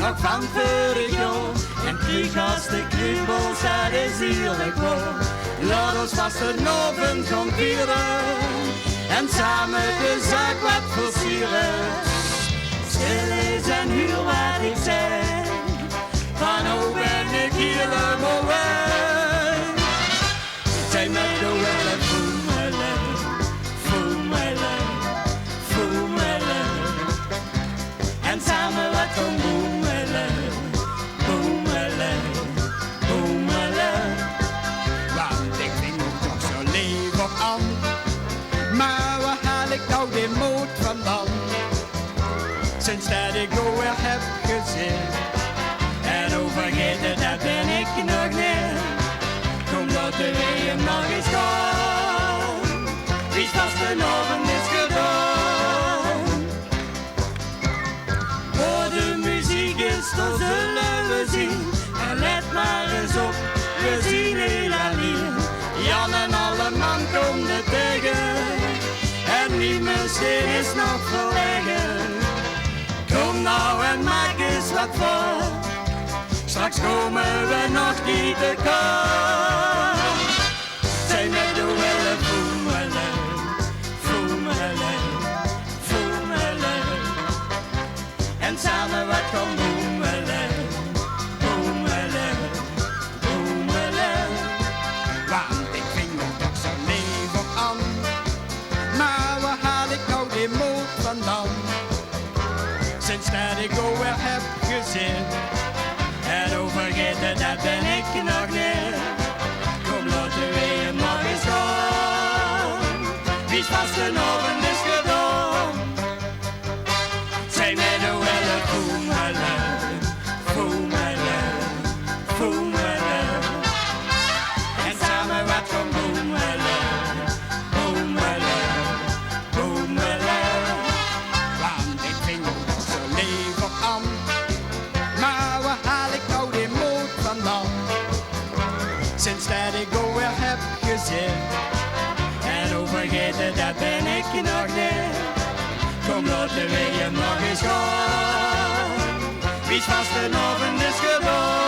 nog van vorig jaar. En terug als de kriebels, dat is heerlijk hoor. Laat ons vast een avond gaan vieren. En samen de zaak wat versieren. Stil is en huur wat ik zeg. Van hoe ben ik helemaal weg. Zij mij de welle voemelen, voemelen, voemelen. En samen wat gaan boemelen, boemelen, boemelen. Want ik vind het toch zo leven aan. Maar waar haal ik nou de moed vandaan? Sinds dat ik jou weer heb gezien. En overgeten, dat ben ik nog niet. Kom dat de weer nog eens gaan. Wie vast de avond is gedaan. Voor de muziek is, dan zullen we zien. En let maar eens op, we zien heel alleen. Jan en alle man komen tegen. En die misschien is nog verlegen. Kom nou en maak eens wat voor. Straks komen we nog niet te kort. Zij met de welle voemelen, voemelen, voemelen. En samen wat gaan boemelen, boemelen, boemelen. Want ik vind het toch zo leven aan. Maar waar haal ik nou de moed vandaan? Sinds dat ik jou weer heb gezien. En overgeten, dat ben ik nog niet. Kom, laten we hem nog eens gaan. Wie vast een avond is gedaan. Zij met de welle voemelen, voemelen, voemelen. En samen wat gaan boemelen, boemelen, boemelen. Want ik vind het toch zo leven aan. Maar waar haal ik nou de moed vandaan? Sinds dat ik jou weer heb gezien. En overgeten, dat ben ik nog niet. Kom, laten we hem nog eens gaan. Wie vast een avond is gedaan.